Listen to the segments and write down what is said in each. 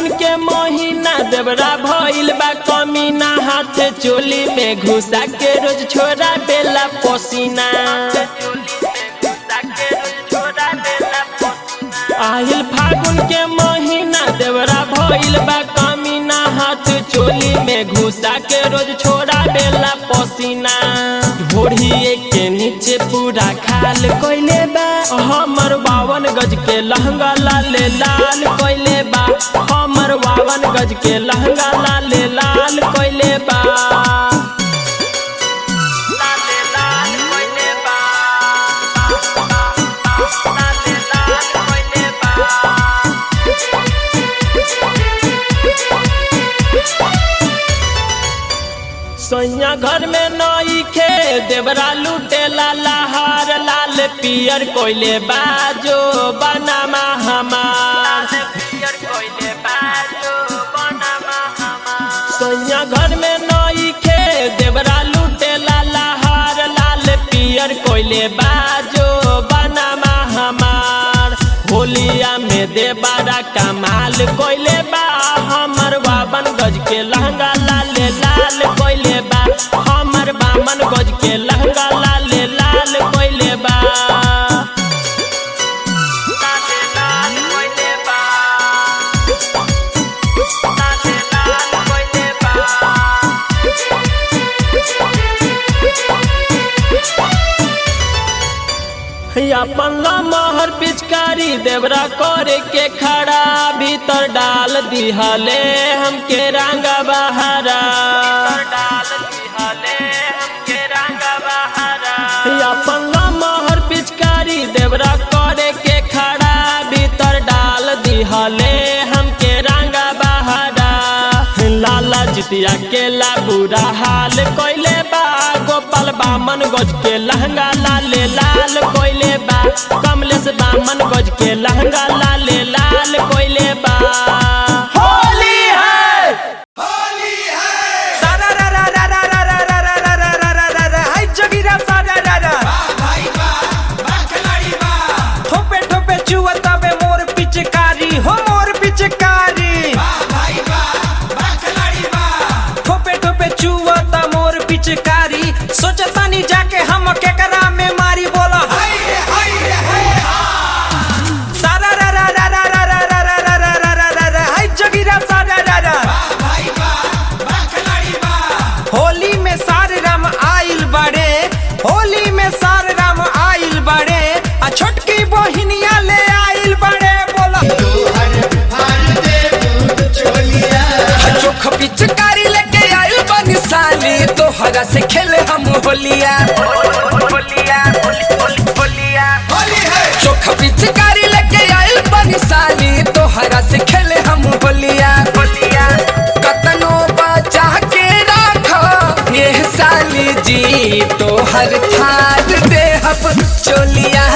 फागुन के महीना देवरा भइल बा कमीना, हाथ चोली में घुसा के रोज छोड़ा बेला पसीना। आइल फागुन के महीना देवरा भइल बा कमीना, हाथ चोली में घुसा के रोज छोड़ा बेला पसीना। घोड़िए के नीचे पूरा खाल कोइले बा, हमर 52 गज के लहंगा लाले लाल कोइले बा, हमर 52 गज के लहंगा लाले लाल कोइले बा। सैया घर में नई खे देवरा लूटे लहार, लाल पियर कोइले बाजो बनामा हमार। सैया घर में नई खे देवरा लूटे लहार, लाल पियर कोइले बाजो बनामा हमार। होलिया में देवरा कमाल कोइले बा, हमर 52 गज के लहंगा लाले लाल कोइले बा, हमर 52 गज के लहंगा लाले लाल कोइले बा। अपन लमहर पिचकारी देवरा करे के खड़ा, भीतर डाल दिहले हमके रंगा बहारा। अपन लमहर पिचकारी देवरा करे के खड़ा, भीतर डाल दिहले हमके रंगा बहारा। लाला जितिया के ला बुरा हाल कोइले बा, गोपाल 52 गज के लहंगा लाले लाल कोइले बा, कमलेश 52 गज के लहंगा लाले लाल कोइले बा। होली है, होली है, सारा रा रा रा रा रा रा रा रा रा रा रा रा रा, हाय जोगिरा सारा रा रा, वाह भाई वाह खिलाड़ी वाह। ठोपे ठोपे चुवता बे मोर पिचकारी, हो मोर पिचकारी, वाह भाई वाह खिलाड़ी वाह। ठोपे ठोपे चुवता मोर पिचकारी, सोचता नहीं जाके हम केकरा में मारी, बोला हाय रे हाय रे हाय हा। सारा रा रा रा रा रा रा रा रा रा रा रा रा रा, हाय जोगिरा सारा रा रा, वाह भाई वाह खिलाड़ी वाह। होली में सारे राम आइल बड़े, होली में सारे राम आइल बड़े, आ छोटकी बहिनिया ले आइल बड़े, बोला चोख पिचकारी लेके आइल बनी साली, तोहरा से खेले हम होलिया। चोख पिचकारी लेके आइल बनी साली, तोहरा से खेले हम होलिया। कतनो बचा के राखो ये साली जी, तोहर थार दे हम चोलिया।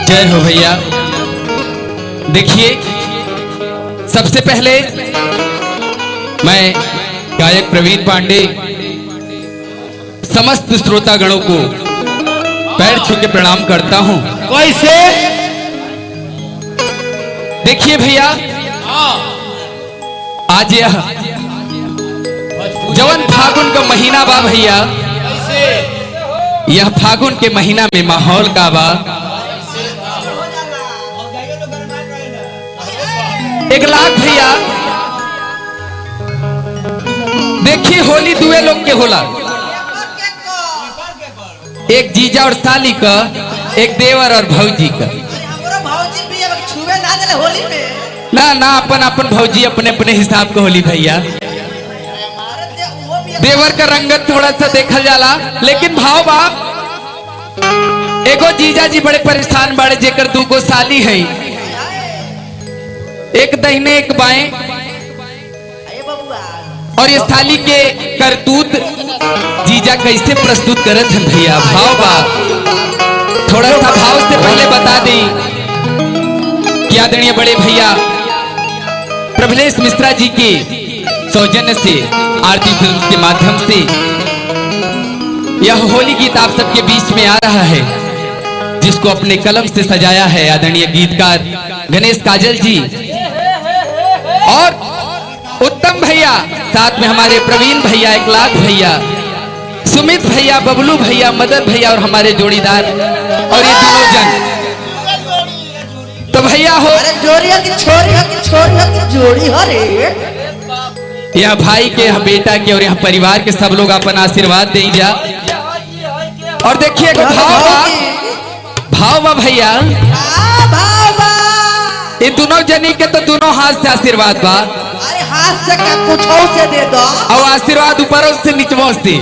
जय हो भैया। देखिए, सबसे पहले मैं गायक प्रवीण पांडे समस्त श्रोतागणों को पैर छू के प्रणाम करता हूं। कैसे? देखिए भैया, आज यह जवन फागुन का महीना बा भैया, यह फागुन के महीना में माहौल का बा। एक लाख भैया देखिए, होली दुए लोग के होला, एक जीजा और साली का, एक देवर और भौजी का। ना ना अपन अपन भौजी अपने अपने हिसाब का होली भैया। देवर का रंगत थोड़ा सा देखल जाला, लेकिन भाव बा। एगो जीजा जी बड़े परेशान बड़े, जेकर दूगो साली है, एक दाहिने एक बाएं, और ये साली के करतूत जीजा कैसे प्रस्तुत करत हैं भैया। भाव बा, थोड़ा सा भाव से पहले बता दी कि आदरणीय बड़े भैया प्रभलेश मिश्रा जी के सौजन्य से आरती फिल्म के माध्यम से यह होली गीत आप सबके बीच में आ रहा है, जिसको अपने कलम से सजाया है आदरणीय गीतकार गणेश काजल जी और उत्तम भैया, साथ में हमारे प्रवीण भैया, एक लाख भैया, सुमित भैया, बबलू भैया, मदन भैया और हमारे जोड़ीदार और ये तीनों जन। तो भैया हो, अरे जोड़िया की जोड़ी हो रे। यह भाई के, यह बेटा के और यह परिवार के सब लोग अपन आशीर्वाद दे जा। और देखिए भाव बा भैया, ये दोनों जनी के तो दोनों हाथ से आशीर्वाद बा। अरे हाथ से क्या कुछ से दे दो, और आशीर्वाद ऊपर से नीचों से।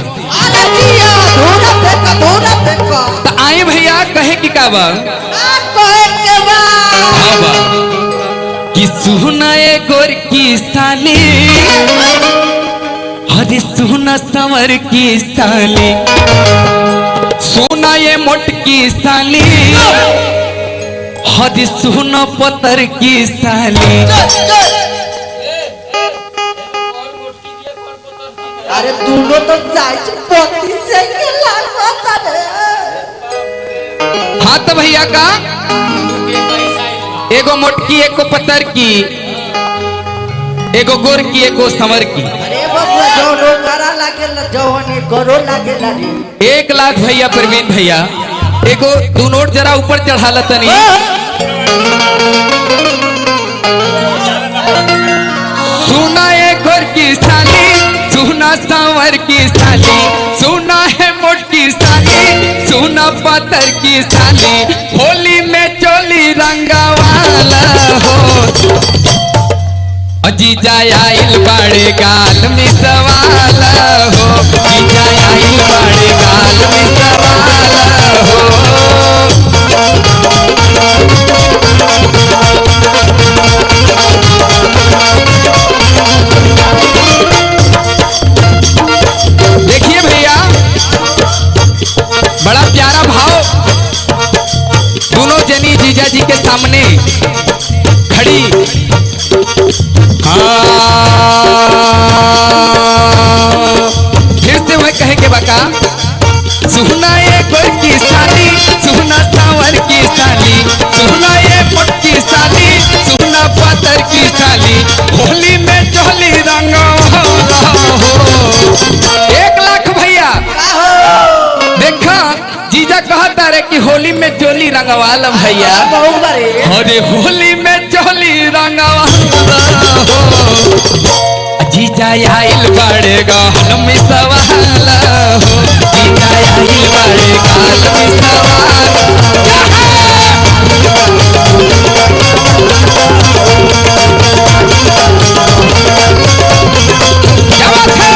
तो आए भैया कहे कि का बा कि सुना ए गोर की साली, अरे सुना संवर की साली, सुना ये मोट की साली, अरे सुना पतर की साली। अरे दोनों तो पोती से हाँ तो भैया का एगो मोटकी, एगो पत्थर की, एगो गोर की, एगो संवर की। अरे बाबा जो करा लागेला, जवानी करो लागेला रे। 1 लाख भैया प्रवीण भैया, एगो दू नोट जरा ऊपर चढ़ा तनी। सुना है गोर की साली, सुना सांवर की साली, सुना है मोटी साली, सुना पत्थर की साली, होली में चोली रंगा वाला हो। जीजा आइल बड़े गाल में सवाला हो, जीजा आइल बड़े गाल में सवाला हो। देखिए भैया, बड़ा प्यारा भाव, दोनों जनी जीजा जी के सामने खड़ी। फिर से वह कहे के बका, सुना ये गोर की साली, सुना सांवर की साली, सुना ये मोट की साली, सुना पत्थर की साली, होली में चोली रंगा हो। 1 लाख भैया देखा, जीजा कहता रे कि होली में चोली रंगवाला भैया। अरे होली में चोली रंगवाला हो, जीजा आइल बड़े गाल में सवाला हो, जीजा आइल बड़े गाल में सवाला। क्या बात है?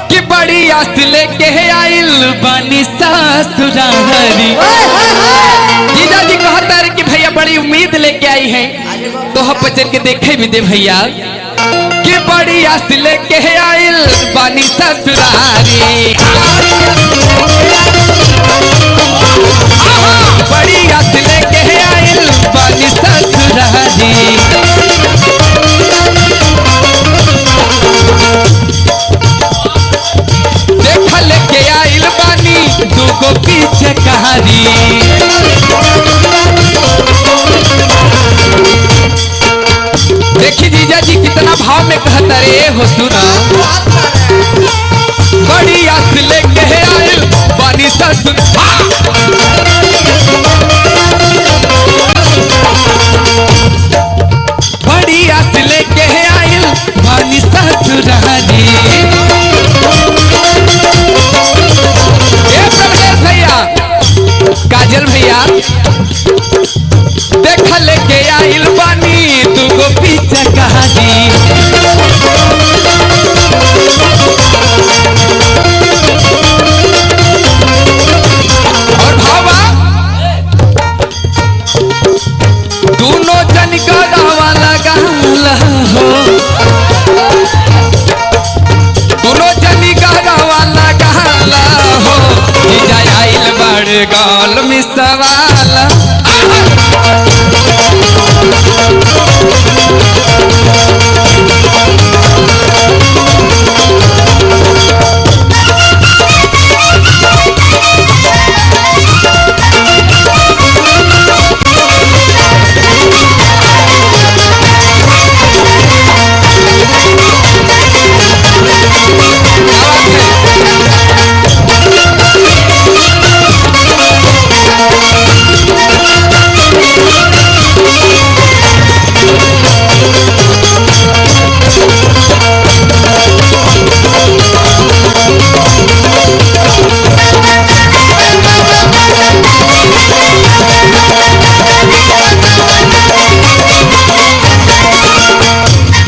कि बड़ी आस लेके आइल बनी ससुरारी। जीजा जी कहता है कि भैया बड़ी उम्मीद लेके आई है तो हम बचन के देखे भी दे भैया कि बड़ी आस लेके आइल बानी ससुरारी, बड़ी आस लेके आइल बानी ससुरारी। देखा लेके आइल बानी दूगो पीछे कहानी, देखी जीजा जी कितना भाव में कहता रे हो सुना, बड़ी आस लेके आइल बानी ससुर, बड़ी आस लेके आइल बानी ससुरारी। भैया काजल भैया देखा लेके आइल बानी दूगो पीछे कहानी, और भावा दोनों जन का दावा लगा हो, दोनों जन का दावा लगा हो, जीजा आइल बड़ गाल में सवाल।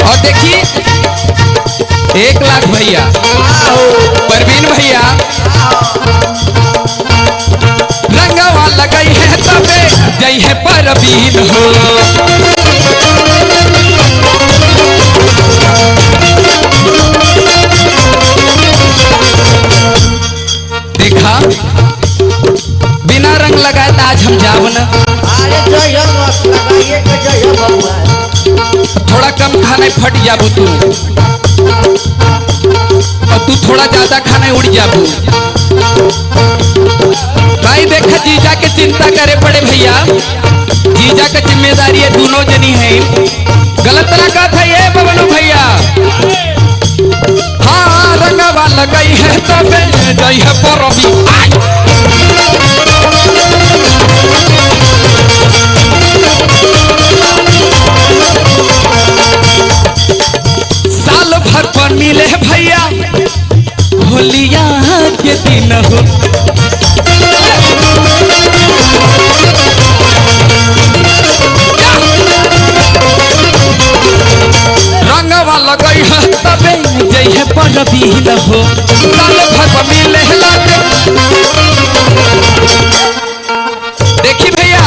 और देखिए 1 लाख भैया परवीन भैया रंगवा लगई है तबे जई है परवीन हो, देखा बिना रंग लगाए तो आज हम जाओ न, अरे जय हो मस्त लगाइए के जय हो भगवान। थोड़ा कम खाना फट जाबू तू, और तू थोड़ा ज्यादा खाना उड़ जाबू। भाई देखा जीजा के चिंता करे पड़े भैया, जीजा का जिम्मेदारी है दोनों जनी है, गलत लगा था ये बबलू भैया। हाँ रंगवा लगई है तबे जई है परवी, साल भर पर मिले भैया होलिया के दिन हो, रंगवा लगई है तबे जई है परवीन हो, साल भर पर मिले देखी भैया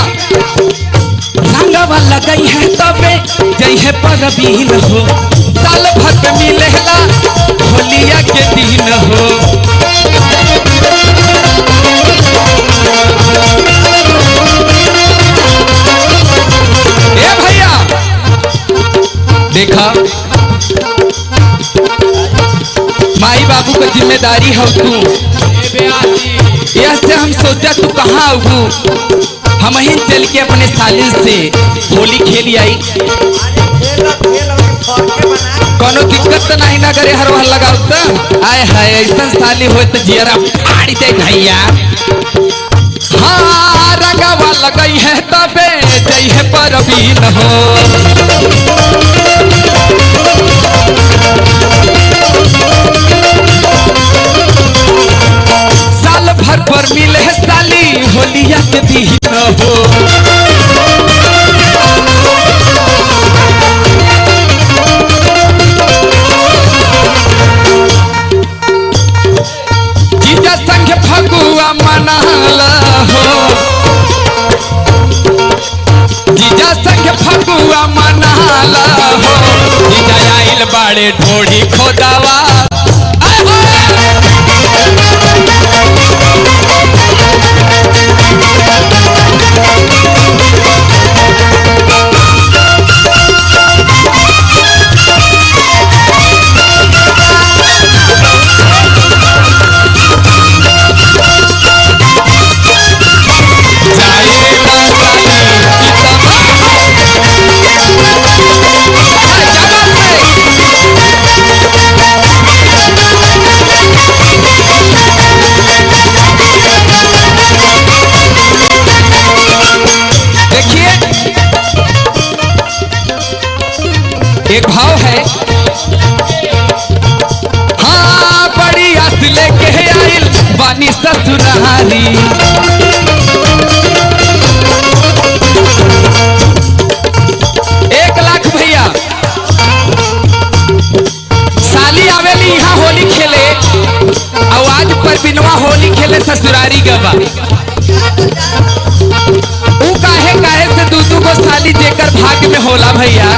रंगवा लगई है तबे जई है परवीन हो, साल भर पे मिलेला होलिया के दिन हो। ए भैया देखा माई बाबू का जिम्मेदारी हो तू, ऐसे हम सोचा तू कहाँ आऊ, हम ही चल के अपने सालिन से होली खेली आई, कोनो दिक्कत तो नहीं ना करे, हर वह लगाओ तो आए है ऐसा साली हो तो जियरा फाड़ी दे भैया। हाँ रंगवा लगई है तबे जई है परवीन हो, साल भर पर मिले साली होलिया के दिन हो। जीजा संग फगुआ मनाला हो, जीजा संग फगुआ बाड़े ढोड़ी खोदावा एक भाव है। हाँ बड़ी आस लेके आइल बानी ससुरारी, 1 लाख भैया साली आवेली यहाँ होली खेले और आज पर बिनवा होली खेले ससुरारी गवा। ऊ काहे काहे से दू को साली जेकर भाग्य में होला भैया।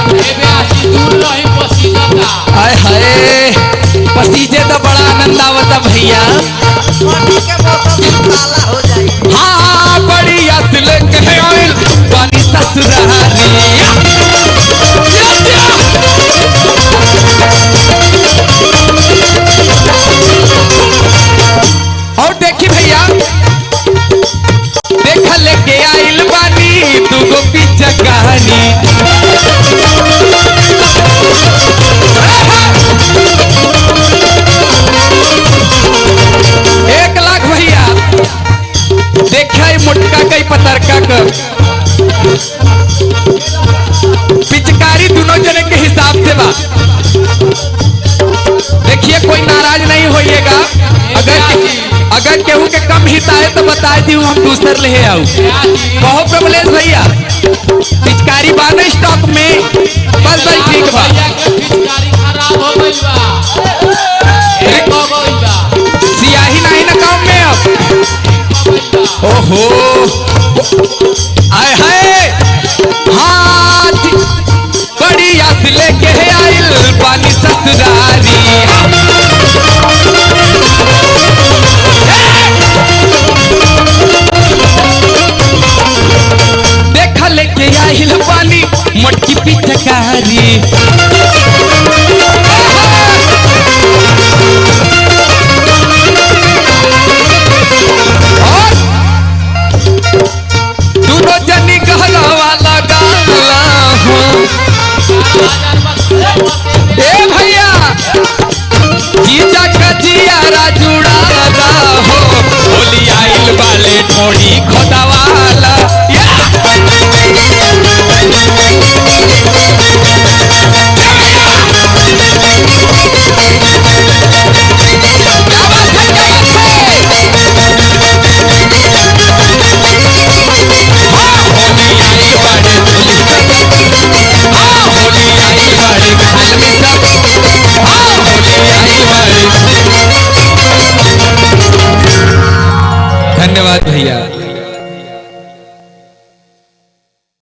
हाय हाय पसीजे तो बड़ा आनंद आवता भैया। हाँ बड़ी असल कहे आइल बानी ससुरारी। और देखी भैया देखा लेके आइल बानी दूगो पीछा कहानी। 1 लाख भैया देखा मोटका कई पतरका का पिचकारी दोनों जने के हिसाब से बा। देखिए कोई नाराज नहीं होइएगा, अगर केहू के कम हित आए तो बता दी हम दूसर ले आऊ। कहो प्रबलेश भैया पिचकारी बान स्टॉक में बस भाई ठीक बा। सियाही नहीं ना काम में अब। ओहो आय हाय हाँ बड़ी आस लेके आइल बानी ससुरारी। देखा लेके आइल बानी मोटकी पिचकारी। और दोनों जनी गहला वाला गाला हो। ए भैया जीजा का जियारा जुड़ाला हो, होली आइल वाले ढोड़ी खोदावाला। धन्यवाद भैया।